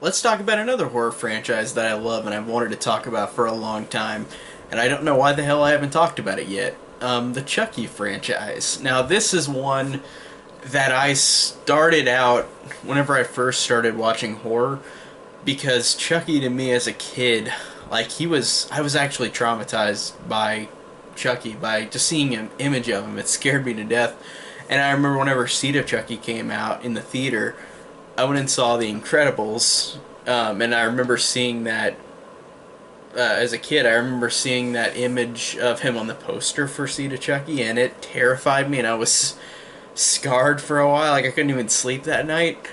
let's talk about another horror franchise that I love and I've wanted to talk about for a long time, and I don't know why the hell I haven't talked about it yet. The Chucky franchise. Now, this is one that I started out whenever I first started watching horror, because Chucky to me as a kid, I was actually traumatized by Chucky, by just seeing an image of him. It scared me to death. And I remember whenever Seed of Chucky came out in the theater, I went and saw The Incredibles, and I remember seeing that as a kid. I remember seeing that image of him on the poster for Seed of Chucky, and it terrified me, and I was scarred for a while. Like, I couldn't even sleep that night.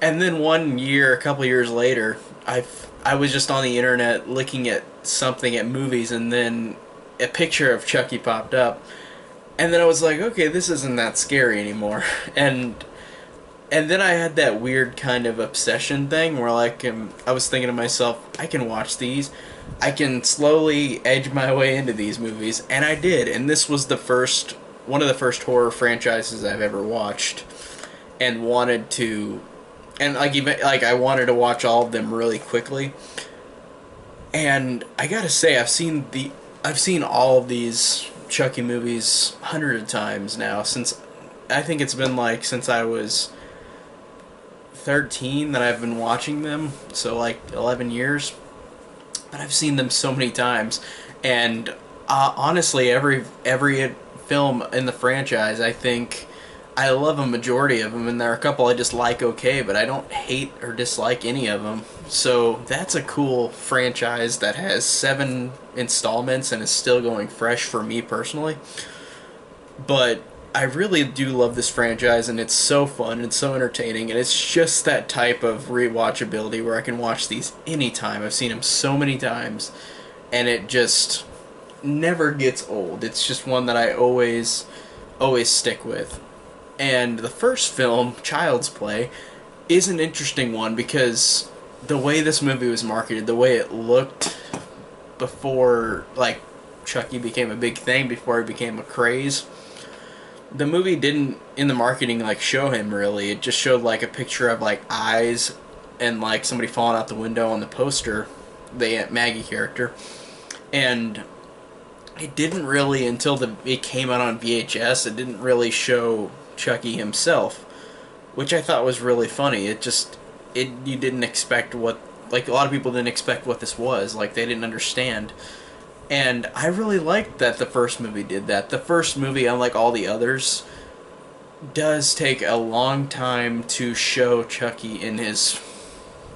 And then one year, a couple years later, I was just on the internet looking at something at movies, and then a picture of Chucky popped up, and then I was like, okay, this isn't that scary anymore. And then I had that weird kind of obsession thing where, like, I was thinking to myself, I can watch these. I can slowly edge my way into these movies, and I did. And this was one of the first horror franchises I've ever watched, and wanted to, and like even like I wanted to watch all of them really quickly. And I gotta say, I've seen all of these Chucky movies hundreds of times now. Since I think it's been like since I was 13 that I've been watching them, so like 11 years. But I've seen them so many times, and honestly, every film in the franchise, I think I love a majority of them, and there are a couple I just like okay, but I don't hate or dislike any of them. So that's a cool franchise that has 7 installments and is still going fresh for me personally. But I really do love this franchise, and it's so fun and so entertaining, and it's just that type of rewatchability where I can watch these anytime. I've seen them so many times, and it just never gets old. It's just one that I always stick with. And the first film, Child's Play, is an interesting one because the way this movie was marketed, the way it looked before, like, Chucky became a big thing, before it became a craze, the movie didn't, in the marketing, like, show him really. It just showed like a picture of like eyes and like somebody falling out the window on the poster, the Aunt Maggie character. And it didn't really, until it came out on VHS, it didn't really show Chucky himself, which I thought was really funny. You didn't expect what, like, a lot of people didn't expect what this was. Like, they didn't understand. And I really liked that the first movie did that. The first movie, unlike all the others, does take a long time to show Chucky in his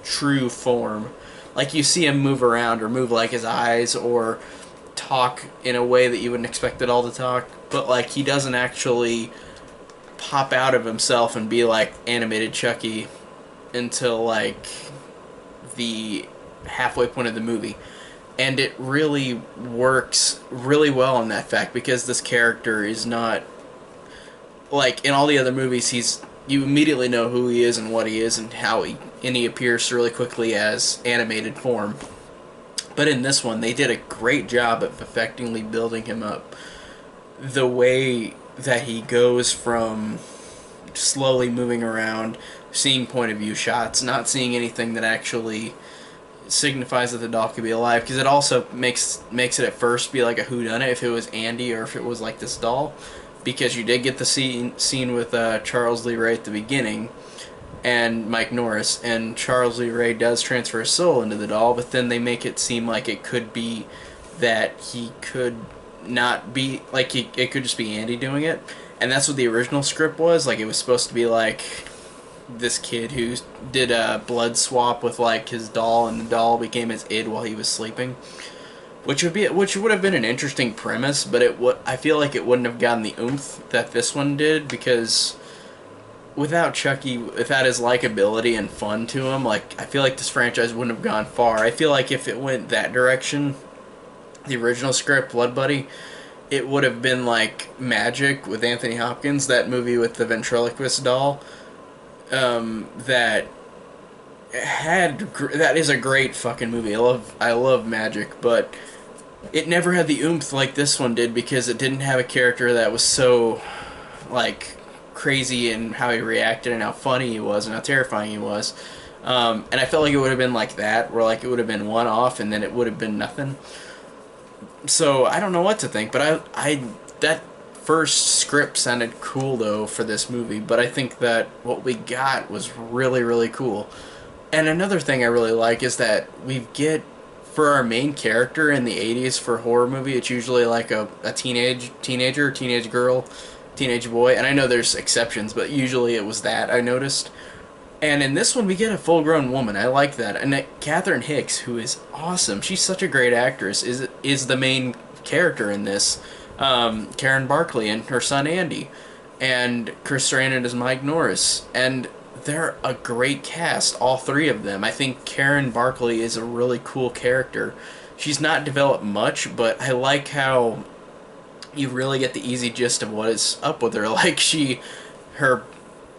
true form. Like, you see him move around or move like his eyes or talk in a way that you wouldn't expect it all to talk, but like he doesn't actually pop out of himself and be like animated Chucky until like the halfway point of the movie. And it really works really well in that fact, because this character is not like in all the other movies. You immediately know who he is and what he is and he appears really quickly as animated form. But in this one, they did a great job of effectively building him up. The way that he goes from slowly moving around, seeing point of view shots, not seeing anything that actually signifies that the doll could be alive, because it also makes it at first be like a whodunit if it was Andy or if it was like this doll, because you did get the scene with Charles Lee Ray at the beginning and Mike Norris, and Charles Lee Ray does transfer his soul into the doll, but then they make it seem like it could be that he could not be, like, it could just be Andy doing it. And that's what the original script was. Like, it was supposed to be like this kid who did a blood swap with like his doll, and the doll became his id while he was sleeping, which would have been an interesting premise, but I feel like it wouldn't have gotten the oomph that this one did, because without Chucky, without his likability and fun to him, like, I feel like this franchise wouldn't have gone far. I feel like if it went that direction, the original script, Blood Buddy, it would have been like Magic with Anthony Hopkins, that movie with the ventriloquist doll, that is a great fucking movie. I love Magic, but it never had the oomph like this one did, because it didn't have a character that was so like crazy in how he reacted and how funny he was and how terrifying he was. And I felt like it would have been like that, where like it would have been one off and then it would have been nothing. So I don't know what to think, but I that first script sounded cool though for this movie, but I think that what we got was really really cool. And another thing I really like is that we get, for our main character in the 80s for a horror movie, it's usually like a teenage girl, teenage boy, and I know there's exceptions, but usually it was that I noticed. And in this one, we get a full-grown woman. I like that. And Catherine Hicks, who is awesome, she's such a great actress, is the main character in this. Karen Barkley and her son Andy, and Chris Sarandon is Mike Norris, and they're a great cast, all three of them. I think Karen Barkley is a really cool character. She's not developed much, but I like how you really get the easy gist of what is up with her. Like her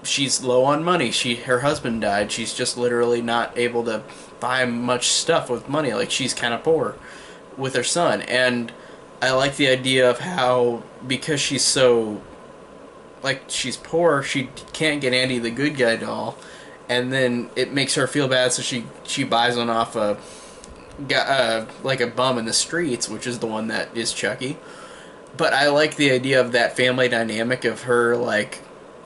she's low on money. Her husband died. She's just literally not able to buy much stuff with money. Like, she's kind of poor with her son. And I like the idea of how, because she's so, like, she's poor, she can't get Andy the good guy doll, and then it makes her feel bad, so she buys one off like a bum in the streets, which is the one that is Chucky. But I like the idea of that family dynamic of her, like,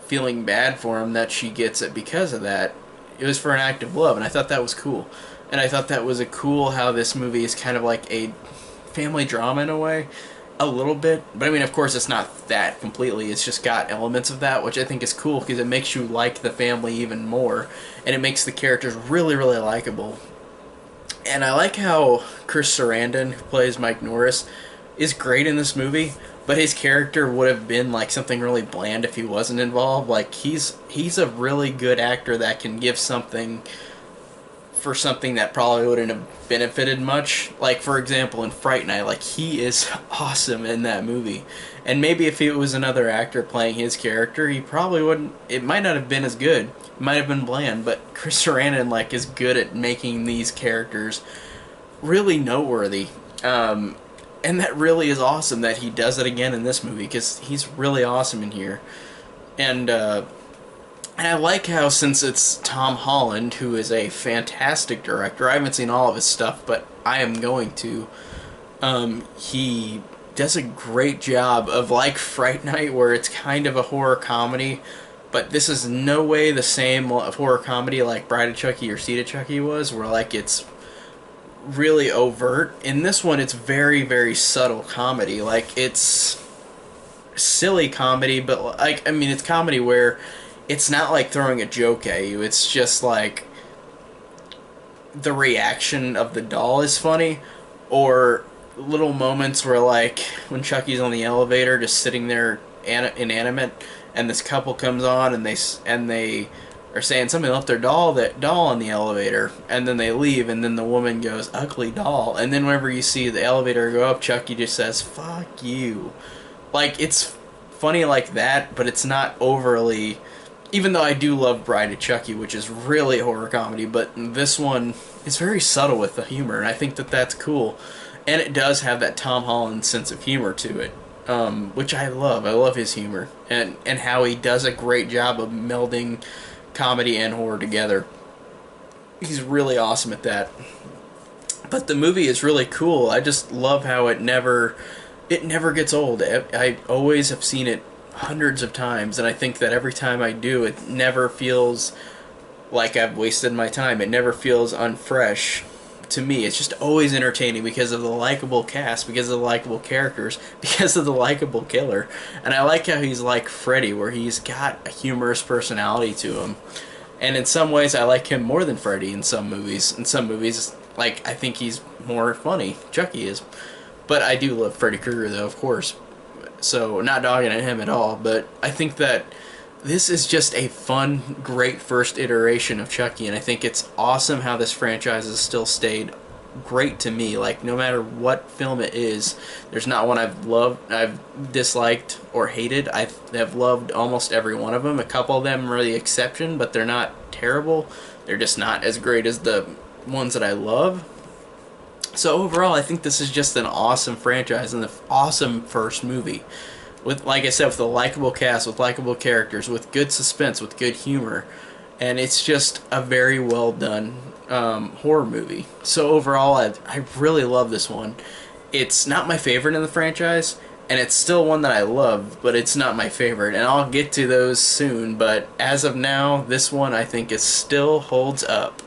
feeling bad for him, that she gets it because of that. It was for an act of love, and I thought that was cool. And I thought that was a cool how this movie is kind of like a family drama in a way, a little bit. But I mean, of course, it's not that completely. It's just got elements of that, which I think is cool because it makes you like the family even more, and it makes the characters really, really likable. And I like how Chris Sarandon, who plays Mike Norris, is great in this movie, but his character would have been like something really bland if he wasn't involved. Like, he's a really good actor that can give something for something that probably wouldn't have benefited much. Like, for example, in Fright Night, like, he is awesome in that movie. And maybe if it was another actor playing his character, he probably wouldn't, it might not have been as good. It might have been bland, but Chris Sarandon, like, is good at making these characters really noteworthy. And that really is awesome that he does it again in this movie, because he's really awesome in here. And I like how, since it's Tom Holland, who is a fantastic director, I haven't seen all of his stuff, but I am going to, he does a great job of, like Fright Night, where it's kind of a horror comedy, but this is no way the same horror comedy like Bride of Chucky or Seed of Chucky was, where, like, it's really overt. In this one, it's very, very subtle comedy. Like, it's silly comedy, but, like, I mean, it's comedy where it's not like throwing a joke at you. It's just like the reaction of the doll is funny, or little moments where, like, when Chucky's on the elevator just sitting there inanimate, and this couple comes on and they are saying something about their doll in the elevator, and then they leave, and then the woman goes, "Ugly doll," and then whenever you see the elevator go up, Chucky just says, "Fuck you." Like, it's funny like that, but it's not overly, even though I do love Bride of Chucky, which is really horror comedy, but this one is very subtle with the humor, and I think that that's cool. And it does have that Tom Holland sense of humor to it, which I love. I love his humor, and how he does a great job of melding comedy and horror together. He's really awesome at that. But the movie is really cool. I just love how it never gets old. I always have seen it hundreds of times, and I think that every time I do, it never feels like I've wasted my time. It never feels unfresh to me. It's just always entertaining because of the likable cast, because of the likable characters, because of the likable killer. And I like how he's like Freddy, where he's got a humorous personality to him. And in some ways, I like him more than Freddy in some movies. In some movies, like, I think he's more funny. Chucky is. But I do love Freddy Krueger, though, of course. So, not dogging at him at all, but I think that this is just a fun, great first iteration of Chucky, and I think it's awesome how this franchise has still stayed great to me. Like, no matter what film it is, there's not one I've disliked or hated. I've loved almost every one of them. A couple of them are the exception, but they're not terrible. They're just not as great as the ones that I love. So overall, I think this is just an awesome franchise and an awesome first movie. With, like I said, with a likable cast, with likable characters, with good suspense, with good humor. and it's just a very well done horror movie. So overall, I really love this one. It's not my favorite in the franchise, and it's still one that I love, but it's not my favorite, and I'll get to those soon. But as of now, this one I think it still holds up.